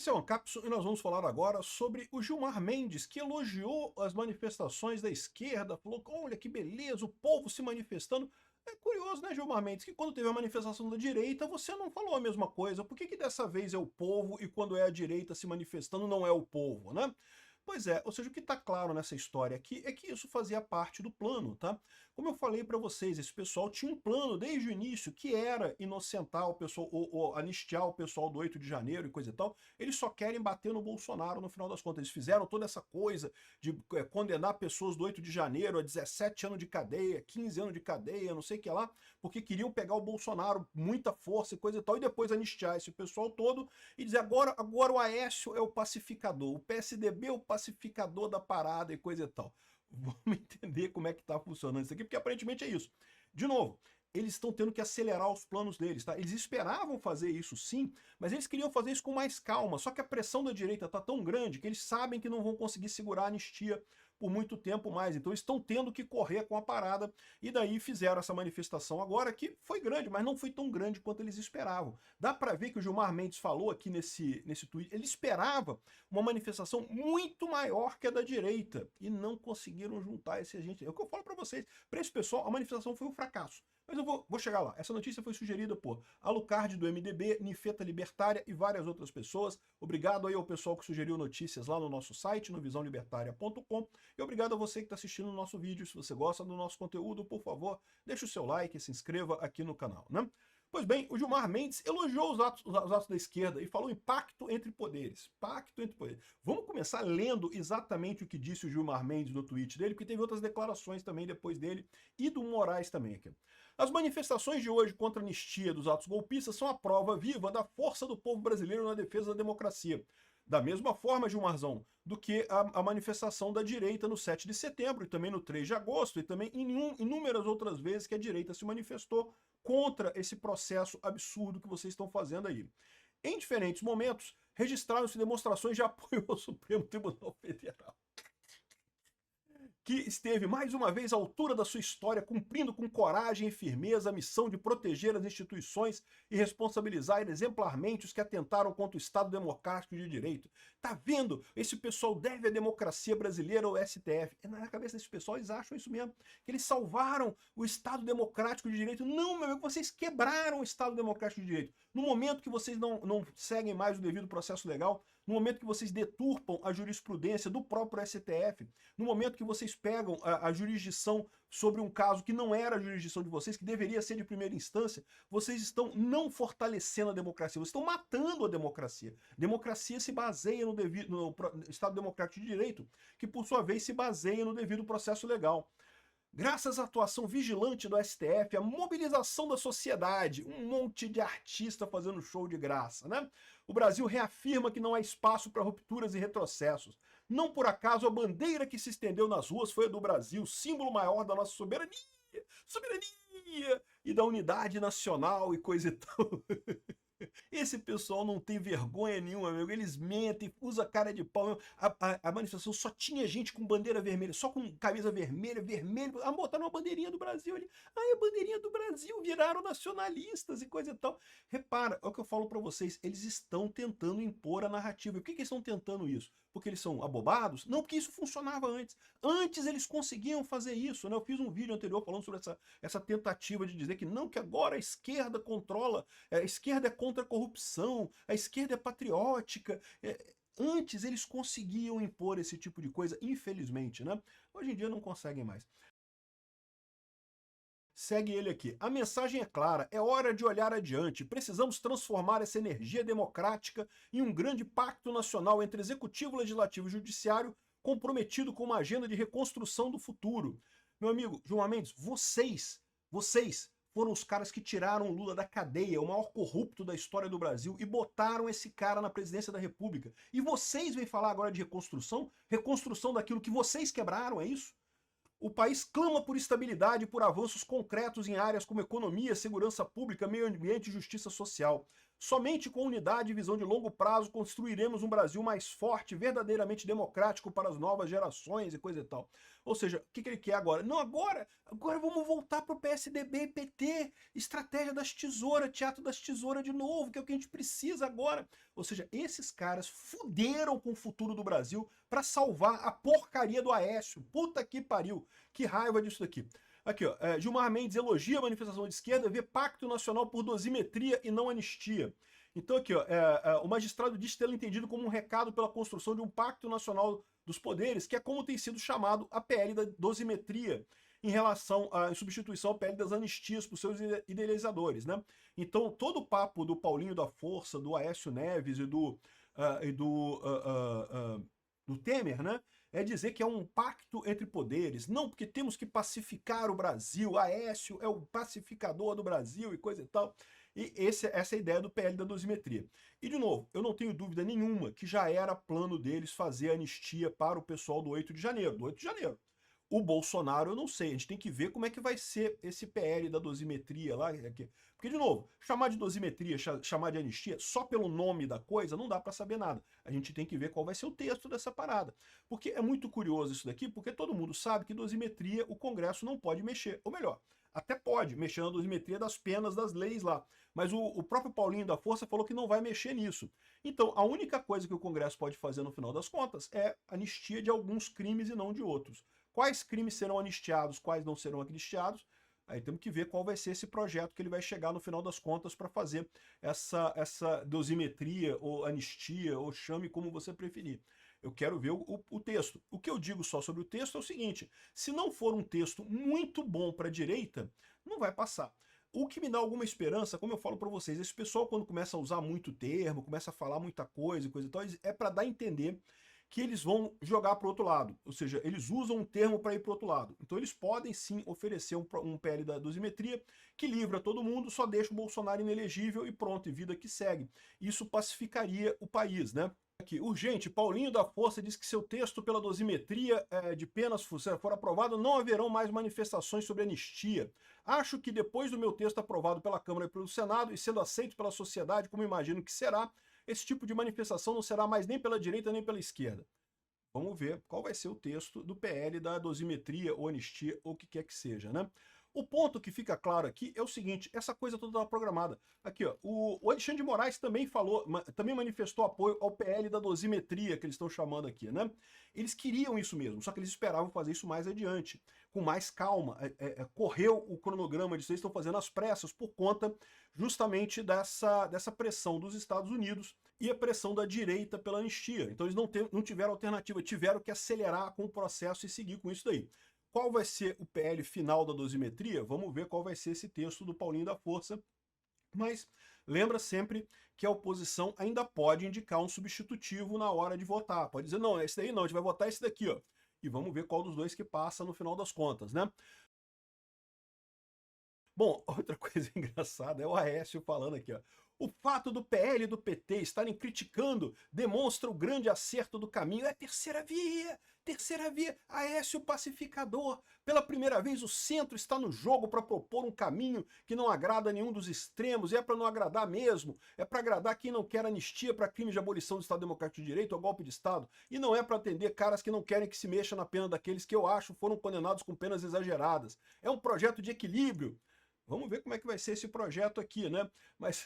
Esse é o Ancapso e nós vamos falar agora sobre o Gilmar Mendes, que elogiou as manifestações da esquerda, falou que olha que beleza, o povo se manifestando. É curioso, né, Gilmar Mendes, que quando teve a manifestação da direita, você não falou a mesma coisa. Por que dessa vez é o povo e quando é a direita se manifestando não é o povo, né? Pois é, ou seja, o que está claro nessa história aqui é que isso fazia parte do plano, tá? Como eu falei para vocês, esse pessoal tinha um plano desde o início que era inocentar o pessoal, ou anistiar o pessoal do 8 de janeiro e coisa e tal. Eles só querem bater no Bolsonaro no final das contas. Eles fizeram toda essa coisa de condenar pessoas do 8 de janeiro a 17 anos de cadeia, 15 anos de cadeia, não sei o que lá, porque queriam pegar o Bolsonaro, muita força e coisa e tal, e depois anistiar esse pessoal todo e dizer agora o Aécio é o pacificador, o PSDB é o pacificador da parada e coisa e tal. Vamos entender como é que está funcionando isso aqui, porque aparentemente é isso. De novo, eles estão tendo que acelerar os planos deles, tá? Eles esperavam fazer isso sim, mas eles queriam fazer isso com mais calma, só que a pressão da direita está tão grande que eles sabem que não vão conseguir segurar a anistia por muito tempo mais, então eles estão tendo que correr com a parada, e daí fizeram essa manifestação agora, que foi grande, mas não foi tão grande quanto eles esperavam. Dá para ver que o Gilmar Mendes falou aqui nesse tweet, ele esperava uma manifestação muito maior que a da direita, e não conseguiram juntar esse gente. É o que eu falo para vocês, para esse pessoal a manifestação foi um fracasso. Mas eu vou chegar lá. Essa notícia foi sugerida por Alucard do MDB, Ninfeta Libertária e várias outras pessoas. Obrigado aí ao pessoal que sugeriu notícias lá no nosso site, no visãolibertaria.com. E obrigado a você que está assistindo o nosso vídeo. Se você gosta do nosso conteúdo, por favor, deixe o seu like e se inscreva aqui no canal, né? Pois bem, o Gilmar Mendes elogiou os atos da esquerda e falou em pacto entre poderes. Pacto entre poderes. Vamos começar lendo exatamente o que disse o Gilmar Mendes no tweet dele, porque teve outras declarações também depois dele e do Moraes também aqui. As manifestações de hoje contra a anistia dos atos golpistas são a prova viva da força do povo brasileiro na defesa da democracia. Da mesma forma, Gilmarzão, do que a manifestação da direita no 7 de setembro e também no 3 de agosto e também inúmeras outras vezes que a direita se manifestou contra esse processo absurdo que vocês estão fazendo aí. Em diferentes momentos, registraram-se demonstrações de apoio ao Supremo Tribunal Federal, que esteve mais uma vez à altura da sua história, cumprindo com coragem e firmeza a missão de proteger as instituições e responsabilizar exemplarmente os que atentaram contra o Estado Democrático de Direito. Tá vendo? Esse pessoal deve a democracia brasileira ao STF. E na cabeça desse pessoal eles acham isso mesmo, que eles salvaram o Estado Democrático de Direito. Não, meu amigo, vocês quebraram o Estado Democrático de Direito. No momento que vocês não seguem mais o devido processo legal, no momento que vocês deturpam a jurisprudência do próprio STF, no momento que vocês pegam a jurisdição sobre um caso que não era a jurisdição de vocês, que deveria ser de primeira instância, vocês estão não fortalecendo a democracia, vocês estão matando a democracia. Democracia se baseia no Estado Democrático de Direito, que por sua vez se baseia no devido processo legal. Graças à atuação vigilante do STF, a mobilização da sociedade, um monte de artista fazendo show de graça, né? O Brasil reafirma que não há espaço para rupturas e retrocessos. Não por acaso a bandeira que se estendeu nas ruas foi a do Brasil, símbolo maior da nossa soberania e da unidade nacional e coisa e tal. Esse pessoal não tem vergonha nenhuma, amigo. Eles mentem, usa cara de pau. A manifestação só tinha gente com bandeira vermelha, só com camisa vermelha, vermelho. Botaram uma bandeirinha do Brasil ali. Aí a bandeirinha do Brasil, viraram nacionalistas e coisa e tal. Repara, é o que eu falo pra vocês. Eles estão tentando impor a narrativa. E por que eles estão tentando isso? Porque eles são abobados? Não, porque isso funcionava antes. Antes eles conseguiam fazer isso, né? Eu fiz um vídeo anterior falando sobre essa tentativa de dizer que não, que agora a esquerda controla, a esquerda é contra a corrupção, a esquerda é patriótica. Antes eles conseguiam impor esse tipo de coisa, infelizmente, né? Hoje em dia não conseguem mais. Segue ele aqui. A mensagem é clara, é hora de olhar adiante. Precisamos transformar essa energia democrática em um grande pacto nacional entre executivo, legislativo e judiciário, comprometido com uma agenda de reconstrução do futuro. Meu amigo, Gilmar Mendes, vocês foram os caras que tiraram o Lula da cadeia, o maior corrupto da história do Brasil, e botaram esse cara na presidência da República. E vocês vêm falar agora de reconstrução? Reconstrução daquilo que vocês quebraram, é isso? O país clama por estabilidade e por avanços concretos em áreas como economia, segurança pública, meio ambiente e justiça social. Somente com unidade e visão de longo prazo construiremos um Brasil mais forte, verdadeiramente democrático para as novas gerações e coisa e tal. Ou seja, o que ele quer agora? Não, agora vamos voltar para o PSDB e PT, estratégia das tesouras, teatro das tesouras de novo, que é o que a gente precisa agora. Ou seja, esses caras fuderam com o futuro do Brasil para salvar a porcaria do Aécio. Puta que pariu, que raiva disso daqui. Aqui, ó, Gilmar Mendes elogia a manifestação de esquerda, vê pacto nacional por dosimetria e não anistia. Então aqui, ó, o magistrado diz tê-lo entendido como um recado pela construção de um pacto nacional dos poderes, que é como tem sido chamado a PL da dosimetria, em relação em substituição ao PL das anistias por seus idealizadores, né? Então todo o papo do Paulinho da Força, do Aécio Neves e do Temer, né? É dizer que é um pacto entre poderes. Não, porque temos que pacificar o Brasil. Aécio é o pacificador do Brasil e coisa e tal. E essa é a ideia do PL da dosimetria. E, de novo, eu não tenho dúvida nenhuma que já era plano deles fazer anistia para o pessoal do 8 de janeiro. Do 8 de janeiro. O Bolsonaro, eu não sei. A gente tem que ver como é que vai ser esse PL da dosimetria lá. Porque, de novo, chamar de dosimetria, chamar de anistia, só pelo nome da coisa, não dá para saber nada. A gente tem que ver qual vai ser o texto dessa parada. Porque é muito curioso isso daqui, porque todo mundo sabe que dosimetria o Congresso não pode mexer. Ou melhor, até pode mexer na dosimetria das penas das leis lá. Mas o próprio Paulinho da Força falou que não vai mexer nisso. Então, a única coisa que o Congresso pode fazer no final das contas é anistia de alguns crimes e não de outros. Quais crimes serão anistiados, quais não serão anistiados? Aí temos que ver qual vai ser esse projeto que ele vai chegar no final das contas para fazer essa dosimetria, ou anistia, ou chame como você preferir. Eu quero ver o texto. O que eu digo só sobre o texto é o seguinte: se não for um texto muito bom para a direita, não vai passar. O que me dá alguma esperança, como eu falo para vocês, esse pessoal quando começa a usar muito termo, começa a falar muita coisa e tal, é para dar a entender que eles vão jogar para o outro lado, ou seja, eles usam um termo para ir para o outro lado. Então eles podem sim oferecer um PL da dosimetria que livra todo mundo, só deixa o Bolsonaro inelegível e pronto, e vida que segue. Isso pacificaria o país, né? Aqui, urgente, Paulinho da Força diz que seu texto pela dosimetria de penas for aprovado, não haverão mais manifestações sobre anistia. Acho que depois do meu texto aprovado pela Câmara e pelo Senado e sendo aceito pela sociedade, como imagino que será, esse tipo de manifestação não será mais nem pela direita nem pela esquerda. Vamos ver qual vai ser o texto do PL da dosimetria ou anistia ou o que quer que seja, né? O ponto que fica claro aqui é o seguinte: essa coisa toda estava programada. Aqui, ó, o Alexandre de Moraes também falou, também manifestou apoio ao PL da dosimetria, que eles estão chamando aqui, né? Eles queriam isso mesmo, só que eles esperavam fazer isso mais adiante, com mais calma. Correu o cronograma disso, eles estão fazendo às pressas por conta justamente dessa pressão dos Estados Unidos e a pressão da direita pela anistia. Então eles não tiveram alternativa, tiveram que acelerar com o processo e seguir com isso daí. Qual vai ser o PL final da dosimetria? Vamos ver qual vai ser esse texto do Paulinho da Força. Mas lembra sempre que a oposição ainda pode indicar um substitutivo na hora de votar. Pode dizer, não, esse daí não, a gente vai votar esse daqui, ó. E vamos ver qual dos dois que passa no final das contas, né? Bom, outra coisa engraçada é o Aécio falando aqui, ó. O fato do PL e do PT estarem criticando demonstra o grande acerto do caminho. É terceira via, Aécio pacificador. Pela primeira vez o centro está no jogo para propor um caminho que não agrada a nenhum dos extremos, e é para não agradar mesmo. É para agradar quem não quer anistia para crimes de abolição do Estado Democrático de Direito ou golpe de Estado. E não é para atender caras que não querem que se mexa na pena daqueles que eu acho foram condenados com penas exageradas. É um projeto de equilíbrio. Vamos ver como é que vai ser esse projeto aqui, né? Mas...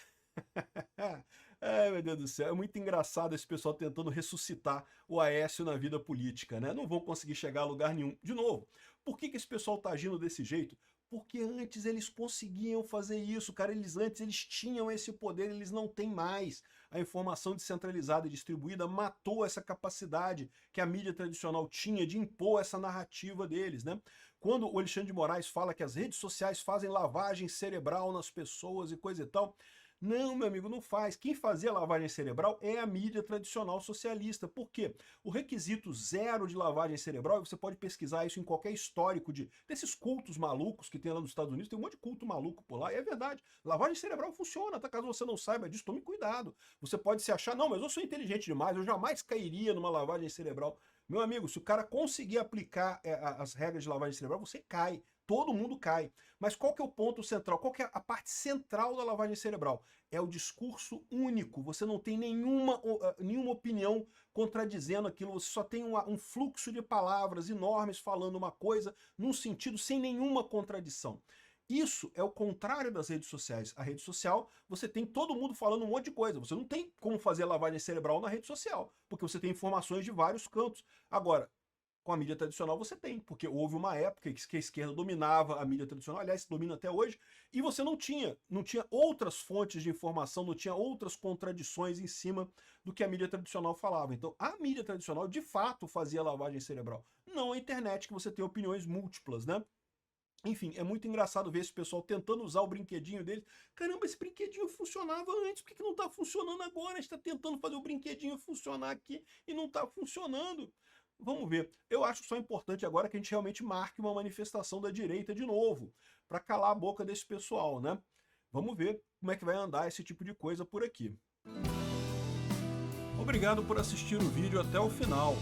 Ai, meu Deus do céu, é muito engraçado esse pessoal tentando ressuscitar o Aécio na vida política, né? Não vão conseguir chegar a lugar nenhum. De novo, por que esse pessoal tá agindo desse jeito? Porque antes eles conseguiam fazer isso, cara. Antes eles tinham esse poder, eles não têm mais. A informação descentralizada e distribuída matou essa capacidade que a mídia tradicional tinha de impor essa narrativa deles, né? Quando o Alexandre de Moraes fala que as redes sociais fazem lavagem cerebral nas pessoas e coisa e tal, não, meu amigo, não faz. Quem fazia lavagem cerebral é a mídia tradicional socialista. Por quê? O requisito zero de lavagem cerebral, e você pode pesquisar isso em qualquer histórico desses cultos malucos que tem lá nos Estados Unidos, tem um monte de culto maluco por lá, e é verdade. Lavagem cerebral funciona, tá? Caso você não saiba disso, tome cuidado. Você pode se achar, não, mas eu sou inteligente demais, eu jamais cairia numa lavagem cerebral. Meu amigo, se o cara conseguir aplicar as regras de lavagem cerebral, você cai. todo mundo cai. Mas qual que é o ponto central? Qual que é a parte central da lavagem cerebral? É o discurso único. Você não tem nenhuma opinião contradizendo aquilo, você só tem um fluxo de palavras enormes falando uma coisa num sentido sem nenhuma contradição. Isso é o contrário das redes sociais. A rede social, você tem todo mundo falando um monte de coisa. Você não tem como fazer lavagem cerebral na rede social, porque você tem informações de vários cantos. Agora, com a mídia tradicional você tem, porque houve uma época que a esquerda dominava a mídia tradicional, aliás, domina até hoje, e você não tinha outras fontes de informação, não tinha outras contradições em cima do que a mídia tradicional falava. Então, a mídia tradicional, de fato, fazia lavagem cerebral. Não a internet, que você tem opiniões múltiplas, né? Enfim, é muito engraçado ver esse pessoal tentando usar o brinquedinho deles. Caramba, esse brinquedinho funcionava antes, por que não tá funcionando agora? A gente tá tentando fazer o brinquedinho funcionar aqui e não tá funcionando. Vamos ver. Eu acho só importante agora que a gente realmente marque uma manifestação da direita de novo, para calar a boca desse pessoal, né? Vamos ver como é que vai andar esse tipo de coisa por aqui. Obrigado por assistir o vídeo até o final.